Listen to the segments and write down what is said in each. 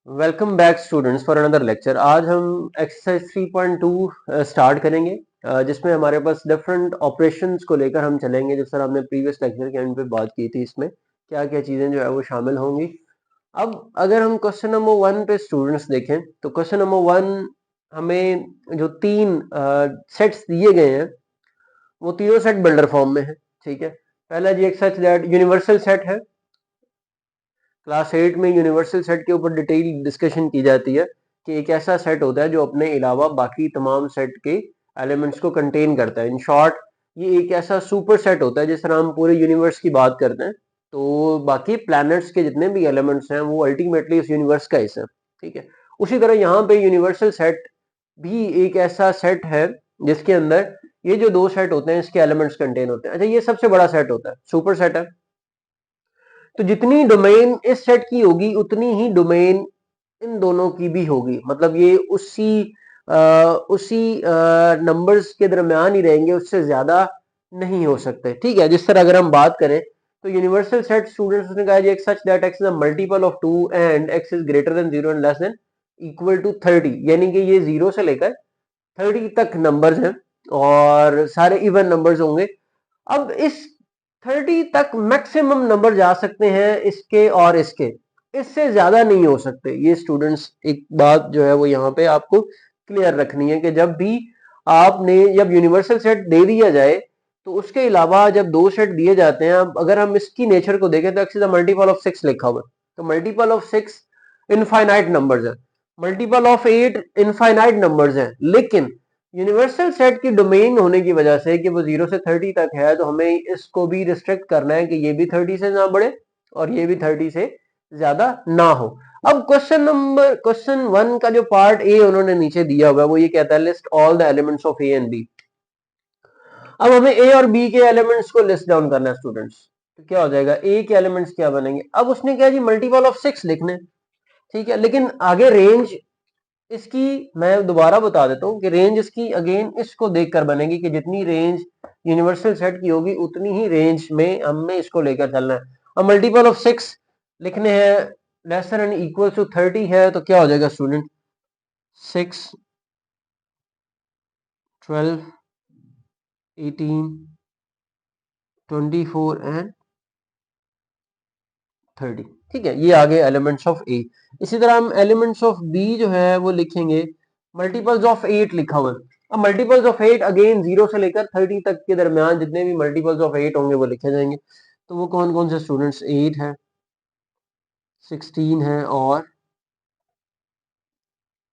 Welcome back students for another lecture. आज हम exercise 3.2 start करेंगे, जिसमें हमारे पास डिफरेंट ऑपरेशंस को लेकर हम चलेंगे। जिस तरह हमने प्रीवियस लेक्चर के एंड पे बात की थी, इसमें क्या क्या चीजें जो है वो शामिल होंगी। अब अगर हम क्वेश्चन नंबर 1 पे स्टूडेंट्स देखें तो क्वेश्चन नंबर 1 हमें जो तीन सेट्स दिए गए हैं वो तीनों सेट बिल्डर फॉर्म में है। ठीक है, पहला जी एक सच दैट यूनिवर्सल सेट है। क्लास 8 में यूनिवर्सल सेट के ऊपर डिटेल डिस्कशन की जाती है कि एक ऐसा सेट होता है जो अपने अलावा बाकी तमाम सेट के एलिमेंट्स को कंटेन करता है। इन शॉर्ट, ये एक ऐसा सुपर सेट होता है। जिस तरह हम पूरे यूनिवर्स की बात करते हैं तो बाकी प्लैनेट्स के जितने भी एलिमेंट्स हैं वो अल्टीमेटली इस यूनिवर्स का हिस्सा है। ठीक है, उसी तरह यहाँ पे यूनिवर्सल सेट भी एक ऐसा सेट है जिसके अंदर ये जो दो सेट होते हैं इसके एलिमेंट्स कंटेन होते हैं। अच्छा, ये सबसे बड़ा सेट होता है, सुपर सेट है। तो जितनी डोमेन इस सेट की होगी उतनी ही डोमेन इन दोनों की भी होगी। मतलब ये उसी नंबर्स के दरमियान ही रहेंगे, उससे ज्यादा नहीं हो सकते। ठीक है, जिस तरह अगर हम बात करें तो यूनिवर्सल सेट स्टूडेंट्स ने कहा एक such that x is a multiple of 2 and x is greater than 0 and less than equal to 30, यानी कि ये 0 से लेकर 30 तक नंबर्स हैं और सारे इवन नंबर्स होंगे। अब इस 30 तक मैक्सिमम नंबर जा सकते हैं इसके और इसके, इससे ज्यादा नहीं हो सकते। ये स्टूडेंट्स एक बात जो है वो यहाँ पे आपको क्लियर रखनी है कि जब भी जब यूनिवर्सल सेट दे दिया जाए तो उसके अलावा जब दो सेट दिए जाते हैं, अब अगर हम इसकी नेचर को देखें तो एक्स इज मल्टीपल ऑफ 6 लिखा हुआ है, तो मल्टीपल ऑफ 6 इनफाइनाइट नंबर्स है, मल्टीपल ऑफ 8 इनफाइनाइट नंबर्स है। लेकिन यूनिवर्सल सेट की डोमेन होने की वजह से कि वो 0 से 30 तक है, तो हमें इसको भी रिस्ट्रिक्ट करना है कि ये भी 30 से ना बढ़े और ये भी 30 से ज्यादा ना हो। अब क्वेश्चन 1 का जो पार्ट ए उन्होंने नीचे दिया हुआ है वो ये कहता है list all the elements of A and B. अब हमें ए और बी के एलिमेंट्स को लिस्ट डाउन करना है स्टूडेंट्स। तो क्या हो जाएगा, ए के एलिमेंट्स क्या बनेंगे। अब उसने क्या जी मल्टीपल ऑफ 6 लिखने। ठीक है, लेकिन आगे रेंज इसकी मैं दोबारा बता देता हूँ कि रेंज इसकी अगेन इसको देखकर बनेगी कि जितनी रेंज यूनिवर्सल सेट की होगी उतनी ही रेंज में हमें इसको लेकर चलना है। अब मल्टीपल ऑफ 6 लिखने हैं, लेसर एंड इक्वल टू 30 है, तो क्या हो जाएगा स्टूडेंट, 6 12 18 24 एंड 30। ठीक है, ये आगे एलिमेंट्स ऑफ ए। इसी तरह हम एलिमेंट्स ऑफ बी जो है वो लिखेंगे, मल्टीपल्स ऑफ 8 लिखा हुआ है। अब मल्टीपल्स ऑफ 8 अगेन 0 से लेकर 30 तक के दरमियान जितने भी मल्टीपल्स ऑफ 8 होंगे वो लिखे जाएंगे। तो वो कौन कौन से स्टूडेंट्स, 8 है, 16 है और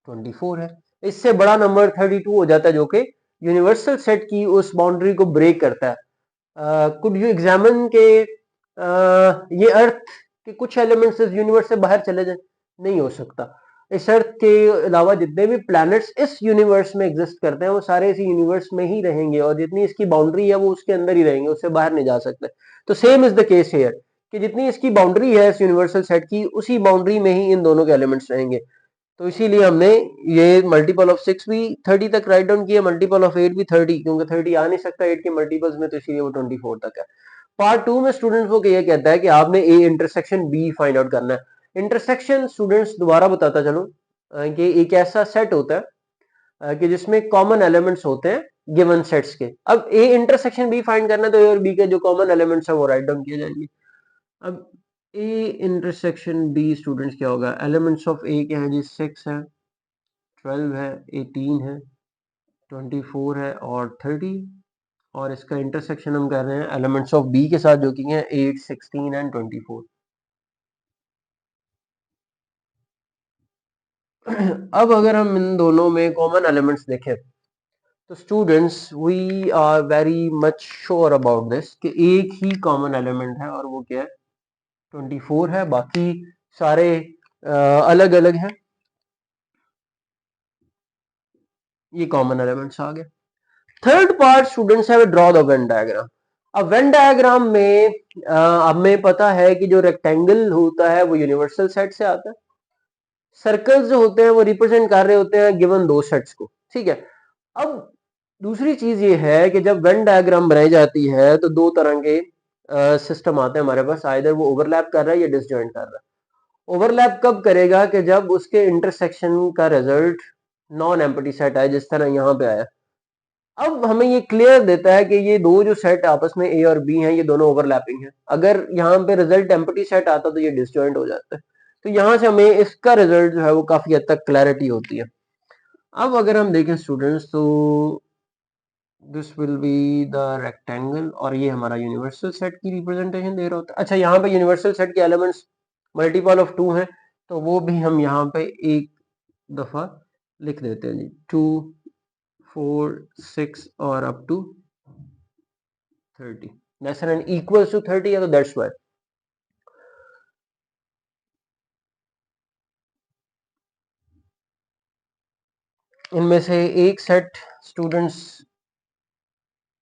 24 है। इससे बड़ा नंबर 32 हो जाता है जो कि यूनिवर्सल सेट की उस बाउंड्री को ब्रेक करता है। कुड यू एग्जामिन के ये अर्थ के कुछ एलिमेंट्स इस यूनिवर्स से बाहर चले जाए, नहीं हो सकता। इस अर्थ के अलावा जितने भी प्लैनेट्स इस यूनिवर्स में एग्जिस्ट करते हैं वो सारे इसी यूनिवर्स में ही रहेंगे और जितनी इसकी बाउंड्री है वो उसके अंदर ही रहेंगे, उससे बाहर नहीं जा सकते। तो same is the case here कि जितनी इसकी बाउंड्री है इस यूनिवर्सल सेट की उसी बाउंड्री में ही इन दोनों के एलिमेंट्स रहेंगे। तो इसीलिए हमने ये मल्टीपल ऑफ 6 भी 30 तक राइट डाउन किया, मल्टीपल ऑफ 8 भी 30, क्योंकि 30 आ नहीं सकता 8 के मल्टीपल्स में, तो इसीलिए वो 24 तक है। पार्ट 2 में स्टूडेंट्स को ये कहता है कि आपने A intersection B find out करना है। इंटरसेक्शन स्टूडेंट्स दोबारा बताता चलो कि एक ऐसा सेट होता है कि जिसमें कॉमन एलिमेंट्स होते हैं गिवन सेट्स के। अब ए इंटरसेक्शन बी फाइंड करना है तो ए और बी के जो कॉमन एलिमेंट्स है वो राइट डाउन किए जाएंगे। अब ए इंटरसेक्शन बी स्टूडेंट्स क्या होगा, एलिमेंट्स ऑफ ए क्या है जी, 6 है, 12 है, 18 है, 24 है और 30, और इसका इंटरसेक्शन हम कर रहे हैं एलिमेंट्स ऑफ बी के साथ जो कि हैं 8 16 एंड 24। अब अगर हम इन दोनों में कॉमन एलिमेंट्स देखें तो students we are very much sure about this कि एक ही कॉमन एलिमेंट है और वो क्या है, 24 है। बाकी सारे अलग अलग हैं। ये कॉमन एलिमेंट्स आ गए। थर्ड पार्ट स्टूडेंट्स है ड्रॉ द वेन डायग्राम। अब वेन डायग्राम में हमें पता है कि जो रेक्टेंगल होता है वो यूनिवर्सल सेट से आता है, सर्कल्स जो होते हैं वो रिप्रेजेंट कर रहे होते हैं गिवन दो सेट्स को। ठीक है, अब दूसरी चीज ये है कि जब वेन डायग्राम बनाई जाती है तो दो तरह के सिस्टम आते हैं हमारे पास, आइदर वो ओवरलैप कर रहा है या डिसजॉइंट कर रहा है। ओवरलैप कब करेगा कि जब उसके इंटरसेक्शन का रिजल्ट नॉन एम्प्टी सेट आए, जिस तरह यहाँ पे आया। अब हमें ये क्लियर देता है कि ये दो जो सेट आपस में ए और बी हैं ये दोनों ओवरलैपिंग है। अगर यहाँ पे रिजल्ट एम्प्टी सेट आता तो ये डिसजॉइंट हो जाता है। तो यहाँ से हमें इसका रिजल्ट जो है वो काफी हद तक क्लैरिटी होती है। अब अगर हम देखें स्टूडेंट्स तो this will be the rectangle और ये हमारा यूनिवर्सल सेट की रिप्रेजेंटेशन दे रहा होता है। अच्छा, यहाँ पे यूनिवर्सल सेट के एलिमेंट्स मल्टीपल ऑफ 2 हैं तो वो भी हम यहाँ पे एक दफा लिख देते हैं जी, 2 4 6 और up to 30 less than equals to 30 है तो दैट्स व्हाई। इनमें से एक सेट स्टूडेंट्स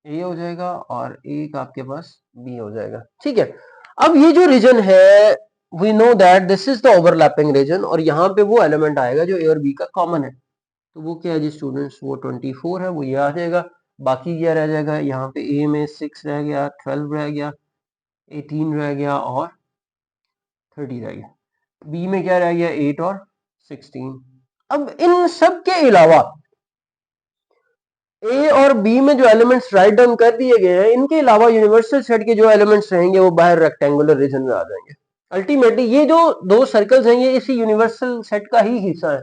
ए हो जाएगा और एक आपके पास बी हो जाएगा। ठीक है, अब ये जो रीजन है we know that this is the overlapping region और यहाँ पे वो एलिमेंट आएगा जो ए और बी का कॉमन है। तो वो क्या है जी स्टूडेंट्स, वो 24 है, वो ये आ जाएगा। बाकी क्या रह जाएगा, यहाँ पे ए में 6 रह गया, 12 रह गया, 18 रह गया और 30 रह गया। बी में क्या रह गया, 8 और 16। अब इन सब के अलावा ए और बी में जो एलिमेंट्स राइट डाउन कर दिए गए हैं, इनके अलावा यूनिवर्सल सेट के जो एलिमेंट्स रहेंगे वो बाहर रेक्टेंगुलर रीजन में आ जाएंगे। अल्टीमेटली ये जो दो सर्कल्स हैं ये इसी यूनिवर्सल सेट का ही हिस्सा है,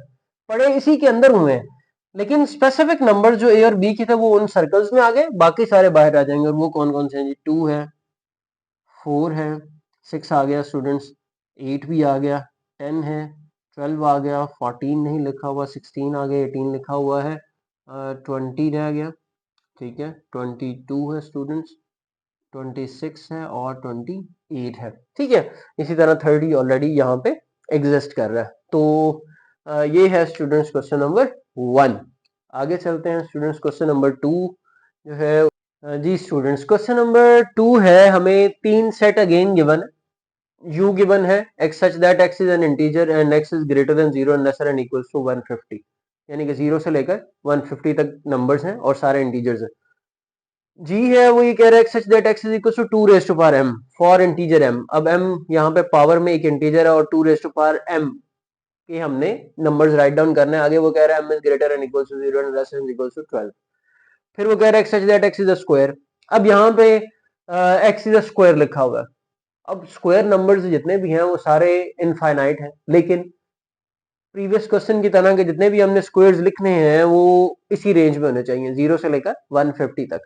पड़े इसी के अंदर हुए हैं, लेकिन स्पेसिफिक नंबर जो ए और बी के थे वो उन सर्कल्स में आ गए, बाकी सारे बाहर आ जाएंगे। और वो कौन कौन से हैं जी, 2 है, 4 है, 6 आ गया स्टूडेंट्स, 8 भी आ गया, 10 है, 12 आ गया, 14 नहीं लिखा हुआ, 16 आ गया, 18 लिखा हुआ है, 20 रह गया। ठीक है, 22 है स्टूडेंट्स, 26 है और 28 है। ठीक है, इसी तरह 30 ऑलरेडी यहाँ पे एग्जिस्ट कर रहा है। तो ये है स्टूडेंट्स क्वेश्चन नंबर 1। आगे चलते हैं स्टूडेंट्स, क्वेश्चन नंबर 2 जो है जी स्टूडेंट्स, क्वेश्चन नंबर 2 है, हमें 3 सेट अगेन गिवन है। u गिवन है x such that x is an integer and x is greater than 0 and lesser than equals to 150, यानी कि 0 से लेकर 150 तक नंबर्स हैं और सारे इंटीजर्स हैं। जी है वो ये कह रहा है such that x is equal to 2 raise to power m for integer m। अब m यहाँ पे पावर में एक इंटीजर है और 2 रेज़ टू पावर m के हमने नंबर्स राइट डाउन करने हैं। आगे वो कह रहा है m is greater and equal to 0 and less than equal to 12। फिर वो कह रहा है such that x is a square. अब यहाँ पे x इज अ स्क्वायर लिखा हुआ है। अब स्क्वायर नंबर्स जितने भी हैं वो सारे इनफाइनाइट हैं, लेकिन प्रीवियस क्वेश्चन की तरह के जितने भी हमने स्क्वायर्स लिखने हैं वो इसी रेंज में होने चाहिए, 0 से लेकर 150 तक।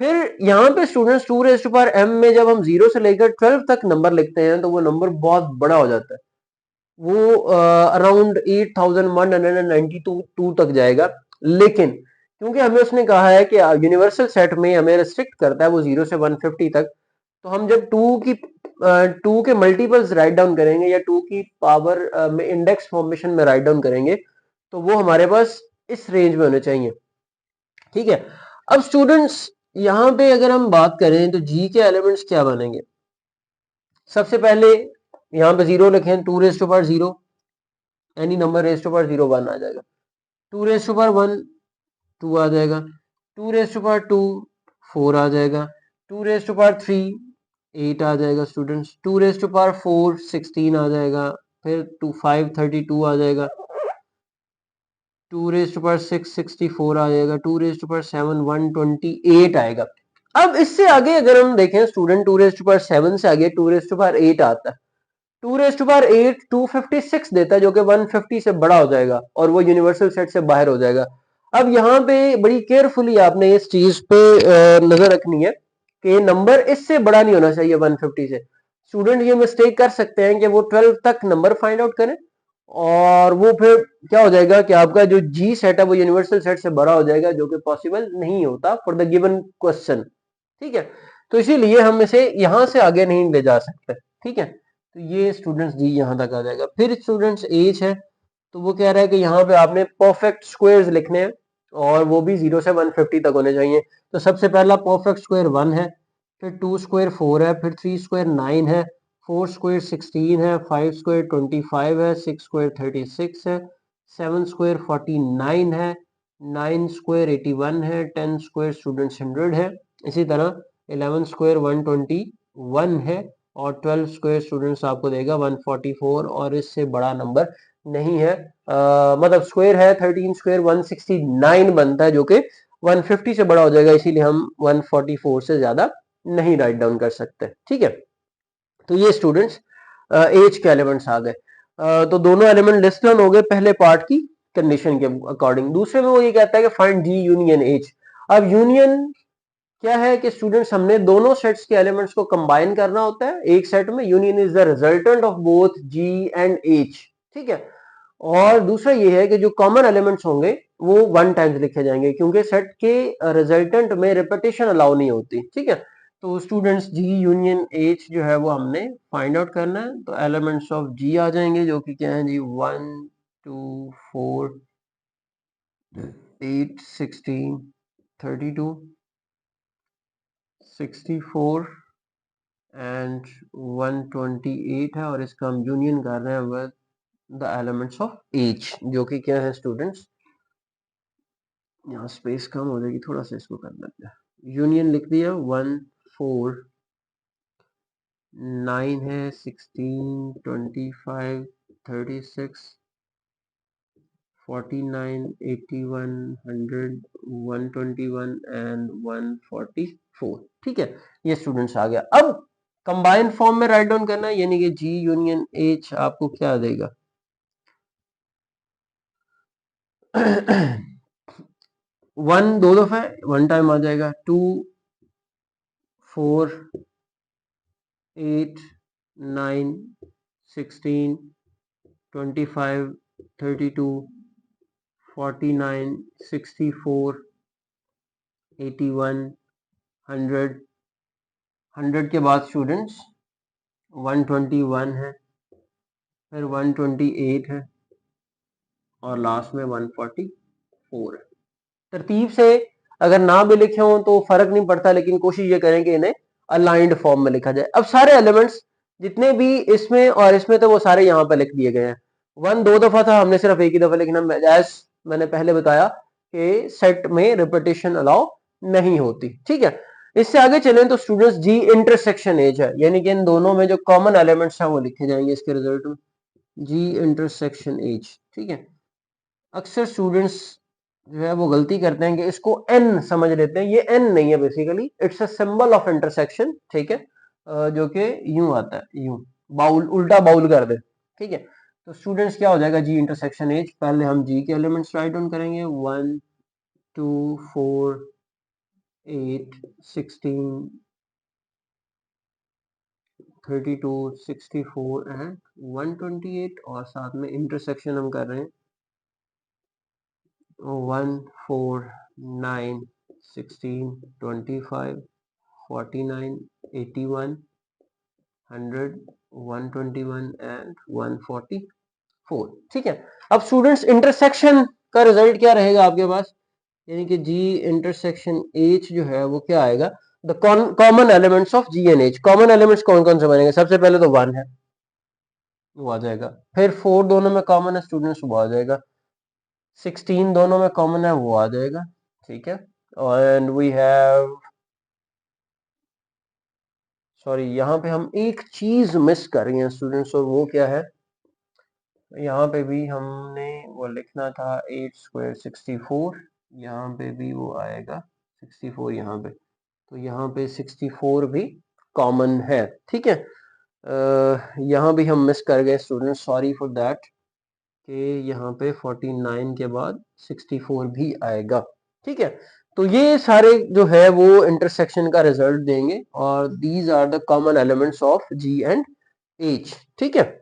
फिर यहाँ पे students 2 raise to power m में जब हम 0 से लेकर 12 तक नंबर लिखते हैं तो वो नंबर बहुत बड़ा हो जाता है, वो अराउंड 8192 तक जाएगा। लेकिन क्योंकि हमें उसने कहा है कि यूनिवर्सल सेट में हमें रिस्ट्रिक्ट करता है वो 0 से 150 तक, तो हम जब 2 के मल्टीपल्स राइट डाउन करेंगे या 2 की पावर में इंडेक्स फॉर्मेशन में राइट डाउन करेंगे तो वो हमारे पास इस रेंज में होने चाहिए। ठीक है, अब स्टूडेंट्स यहाँ पे अगर हम बात करें तो जी के एलिमेंट्स क्या बनेंगे। सबसे पहले यहाँ पे 0 लिखें, 2 raise to power 0, any number raise to power 0 1 आ जाएगा, 2 रेज़ टू पावर 1 2 आ जाएगा, 2 रेज़ टू पावर 2 4 आ जाएगा, 2 रेज़ टू पावर 3 8 आ जाएगा स्टूडेंट्स, 2 रेज़ टू पावर 4 16 आ जाएगा, फिर 2 5 32 आ जाएगा, 2 रेज़ टू पावर 6 64 आ जाएगा, 2 रेज़ टू पावर 7 128 आएगा। अब इससे आगे अगर हम देखें स्टूडेंट, 2 रेज़ टू पावर 7 से आगे 2 रेज़ टू पावर 8 आता है। 2 रेज़ टू पावर 8 256 देता है जो कि 150 से बड़ा हो जाएगा और वो यूनिवर्सल सेट से बाहर हो जाएगा। अब यहाँ पे बड़ी केयरफुली आपने इस चीज पे नजर रखनी है कि नंबर इससे बड़ा नहीं होना चाहिए 150 से। स्टूडेंट ये मिस्टेक कर सकते हैं कि वो 12 तक नंबर फाइंड आउट करें और वो फिर क्या हो जाएगा कि आपका जो जी सेट है वो यूनिवर्सल सेट से बड़ा हो जाएगा, जो कि पॉसिबल नहीं होता फॉर द गिवन क्वेश्चन। ठीक है, तो इसीलिए हम इसे यहां से आगे नहीं ले जा सकते। ठीक है, तो ये स्टूडेंट्स जी यहां तक आ जाएगा। फिर स्टूडेंट्स एज है, तो वो कह रहा है कि यहाँ पे आपने परफेक्ट स्क्वायर्स लिखने हैं और वो भी 0 से 150 तक होने चाहिए। तो सबसे पहला परफेक्ट स्क्वायर 1 है, फिर 2 स्क्वायर 4 है, फिर 3 स्क्वायर 9 है, 4 स्क्वायर 16 है, 5 स्क्वायर 25 है, 6 स्क्वायर 36 है, 7 स्क्वायर 49 है, 9 स्क्वायर 81 है, 10 स्क्वायर स्टूडेंट्स 100 है, इसी तरह 11 स्क्वायर 121 है और 12 स्क्वायर स्टूडेंट्स आपको देगा 144 और इससे बड़ा नंबर नहीं है। मतलब स्क्वायर है 13 स्क्वायर 169 बनता है जो कि 150 से बड़ा हो जाएगा, इसीलिए हम 144 से ज्यादा नहीं राइट डाउन कर सकते। ठीक है, तो ये स्टूडेंट्स एज के एलिमेंट्स आ गए। तो दोनों एलिमेंट लिस्ट डाउन हो गए पहले पार्ट की कंडीशन के अकॉर्डिंग। दूसरे में वो ये कहता है कि फाइंड जी यूनियन एज। अब यूनियन क्या है कि स्टूडेंट्स हमने दोनों सेट्स के एलिमेंट्स को कंबाइन करना होता है एक सेट में। Union is the resultant of both G and H. ठीक है, और दूसरा ये है कि जो कॉमन एलिमेंट्स होंगे वो वन टाइम्स लिखे जाएंगे क्योंकि सेट के रिजल्टेंट में रिपीटेशन अलाउ नहीं होती। ठीक है, तो स्टूडेंट्स जी यूनियन एच जो है वो हमने फाइंड आउट करना है। तो एलिमेंट्स ऑफ जी आ जाएंगे जो कि क्या है जी 1 2 4 8 16 32 64 एंड 128 है, और इसका हम यूनियन कर रहे हैं with the elements of H जो कि क्या है स्टूडेंट्स, यहाँ स्पेस कम हो जाएगी, थोड़ा सा इसको कर लेते हैं। यूनियन लिख दिया 1 4 9 है 16 25 36 49 81 100 121 एंड 144। ठीक है, ये स्टूडेंट्स आ गया। अब कंबाइन फॉर्म में राइट डाउन करना है, यानी कि जी यूनियन एच आपको क्या देगा 1 दो दफा वन टाइम आ जाएगा, 2 4 8 9 16 25 32 49 64 81 100 100 के बाद स्टूडेंट्स 121 है, फिर 128 है और लास्ट में 144 है। तरतीब से अगर ना भी लिखे हों तो फर्क नहीं पड़ता, लेकिन कोशिश ये करें कि इन्हें अलाइंड फॉर्म में लिखा जाए। अब सारे एलिमेंट्स जितने भी इसमें और इसमें थे वो सारे यहाँ पे लिख दिए गए हैं। 1 दो दफा था, हमने सिर्फ एक ही दफा लिखना। एज मैंने पहले बताया कि सेट में रिपीटेशन अलाउ नहीं होती। ठीक है, इससे आगे चलें तो स्टूडेंट्स जी इंटरसेक्शन एज है, यानी कि इन दोनों में जो कॉमन एलिमेंट्स हैं वो लिखे जाएंगे इसके रिजल्ट में, जी इंटरसेक्शन एज। ठीक है, अक्सर स्टूडेंट्स जो है वो गलती करते हैं कि इसको एन समझ लेते हैं, ये एन नहीं है, basically it's a symbol of intersection. ठीक है, जो कि यूं आता है, यूं बाउल उल्टा बाउल कर दे। ठीक है, तो स्टूडेंट्स क्या हो जाएगा जी इंटरसेक्शन एज। पहले हम जी के एलिमेंट्स राइट डाउन करेंगे 1 2 4 8 16 32 64 एंड 128, और साथ में इंटरसेक्शन हम कर रहे हैं 1 4 9 16 25 49 81 100 121 एंड 144। ठीक है, अब स्टूडेंट्स इंटरसेक्शन का रिजल्ट क्या रहेगा आपके पास, यानी कि जी इंटरसेक्शन एच जो है वो क्या आएगा, the common elements of G and H. Common elements कौन कौन से बनेंगे, सबसे पहले तो 1 है वो आ जाएगा, फिर 4 दोनों में कॉमन है स्टूडेंट्स वो आ जाएगा, 16 दोनों में कॉमन है वो आ जाएगा। ठीक है, एंड वी हैव, सॉरी यहाँ पे हम एक चीज मिस कर रहे हैं स्टूडेंट्स, और वो क्या है, यहाँ पे भी हमने वो लिखना था 8 स्क्वायर 64, यहाँ पे भी वो आएगा 64 यहाँ पे, तो यहाँ पे 64 भी कॉमन है। ठीक है, यहाँ भी हम मिस कर गए स्टूडेंट्स, सॉरी फॉर दैट, कि यहाँ पे 49 के बाद 64 भी आएगा। ठीक है, तो ये सारे जो है वो इंटरसेक्शन का रिजल्ट देंगे, और these are the common elements of G and H. ठीक है,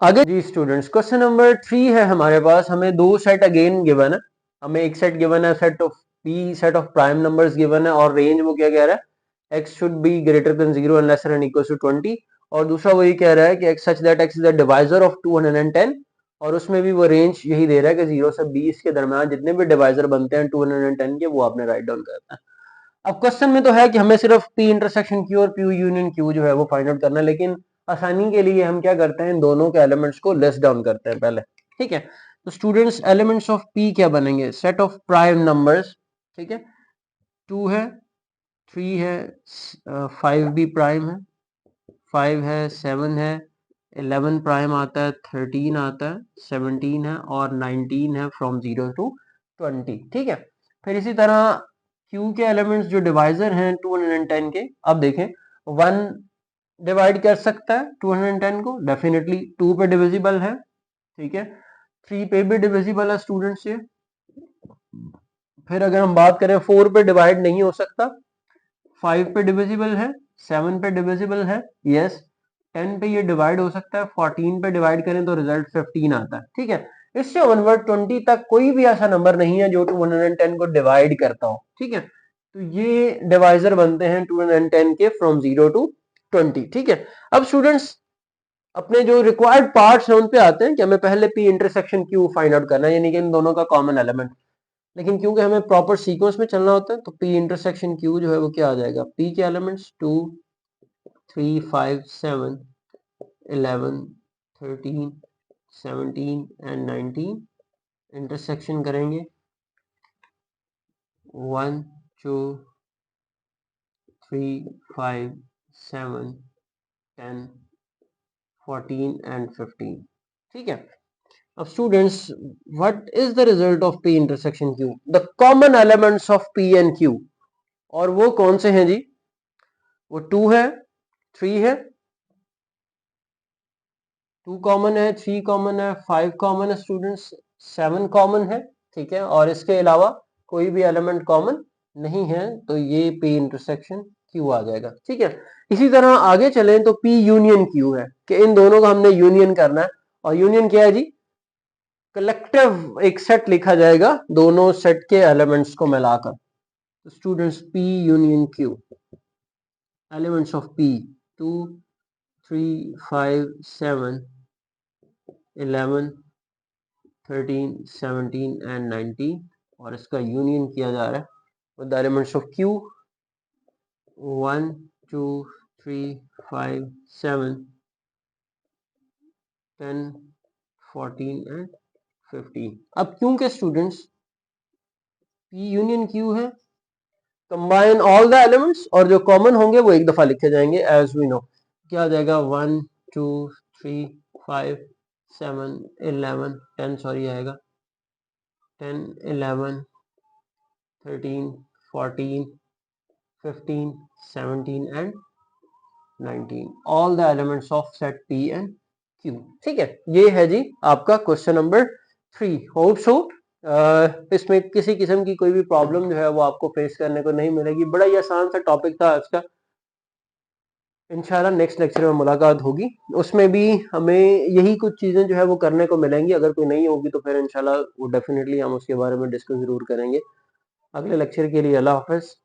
आगे जी स्टूडेंट्स क्वेश्चन नंबर 3 है हमारे पास। हमें दो सेट अगेन गिवन है, हमें एक सेट गिवन है set of P, set of prime numbers given है, और रेंज वो क्या कह रहा है, x should be greater than 0 and lesser and equal to 20, और दूसरा वही कह रहा है कि x such that x is the divisor of 210, और उसमें भी वो रेंज यही दे रहा है कि 0 से 20 के दरमियान जितने भी डिवाइजर बनते हैं 210 के वो आपने राइट डाउन करना है। अब क्वेश्चन में तो है कि हमें सिर्फ पी इंटरसेक्शन क्यू और पी यूनियन क्यू जो है वो फाइंड आउट करना है, लेकिन आसानी के लिए हम क्या करते हैं, इन दोनों के एलिमेंट्स को लिस्ट डाउन करते हैं पहले। ठीक है, तो स्टूडेंट्स एलिमेंट्स ऑफ पी क्या बनेंगे, सेट ऑफ प्राइम नंबर्स। ठीक है, 2 है 3 है 5 भी प्राइम है 5 है, 7 है, 11 प्राइम आता है, 13 आता है, 17 है और 19 है फ्रॉम 0 टू 20। ठीक है, फिर इसी तरह Q के एलिमेंट्स जो डिवाइजर हैं 210 के, अब देखें 1 डिवाइड कर सकता है 210 को, डेफिनेटली 2 पे डिविजिबल है। ठीक है, 3 पे भी डिविजिबल है स्टूडेंट्स ये। फिर अगर हम बात करें 4 पे डिवाइड नहीं हो सकता, 5 पे डिविजिबल है, 7 पे डिविजिबल है, यस, 10 पे ये डिवाइड हो सकता है, 14 पे डिवाइड करें तो रिजल्ट 15 आता है। ठीक है, इससे ऑनवर्ड 20 तक कोई भी ऐसा नंबर नहीं है जो 210 को डिवाइड करता हो। ठीक है, तो ये डिवाइजर बनते हैं 210 के फ्रॉम 0 टू 20। ठीक है, अब स्टूडेंट्स अपने जो रिक्वायर्ड पार्ट्स हैं उन पे आते हैं कि हमें पहले P intersection Q find out करना है, यानी कि इन दोनों का कॉमन एलिमेंट। लेकिन क्योंकि हमें प्रॉपर सीक्वेंस में चलना होता है तो पी इंटरसेक्शन क्यू जो है वो क्या आ जाएगा, पी के एलिमेंट्स 2 3 5 7 11 13 17 एंड 19 इंटरसेक्शन करेंगे 1 2 3 5 7 10 14 एंड 15। ठीक है, अब students what is the result of P intersection Q, the common elements of P and Q, और वो कौन से हैं जी, वो 2 है, 3 है, 2 कॉमन है, 3 कॉमन है, 5 कॉमन है स्टूडेंट्स, 7 कॉमन है। ठीक है, और इसके अलावा कोई भी एलिमेंट कॉमन नहीं है, तो ये पी इंटरसेक्शन क्यू आ जाएगा। ठीक है, इसी तरह आगे चलें तो पी यूनियन क्यू है कि इन दोनों का हमने यूनियन करना है, और यूनियन क्या है जी, कलेक्टिव एक सेट लिखा जाएगा दोनों सेट के एलिमेंट्स को मिलाकर। तो students P union Q, elements of P 2 3 5 7 11 13 17 and 19, और इसका यूनियन किया जा रहा है with the elements of Q 1 2 3 5 7 10 14 and 15। अब क्योंकि स्टूडेंट्स पी यूनियन क्यू है, कंबाइन ऑल द एलिमेंट्स, और जो कॉमन होंगे वो एक दफा लिखे जाएंगे एज वी नो। क्या आ जाएगा 1 2 3 5 7 11 10 सॉरी आएगा 10 11 13 14 15 17 and 19, all the elements of set P and Q. ठीक है, ये है जी आपका क्वेश्चन नंबर 3। होप सो इसमें किसी किस्म की कोई भी प्रॉब्लम जो है वो आपको फेस करने को नहीं मिलेगी। बड़ा ही आसान सा टॉपिक था आज का। इंशाल्लाह नेक्स्ट लेक्चर में मुलाकात होगी, उसमें भी हमें यही कुछ चीजें जो है वो करने को मिलेंगी। अगर कोई नहीं होगी तो फिर इंशाल्लाह वो डेफिनेटली हम उसके बारे में डिस्कस जरूर करेंगे। अगले लेक्चर के लिए अल्लाह हाफिज।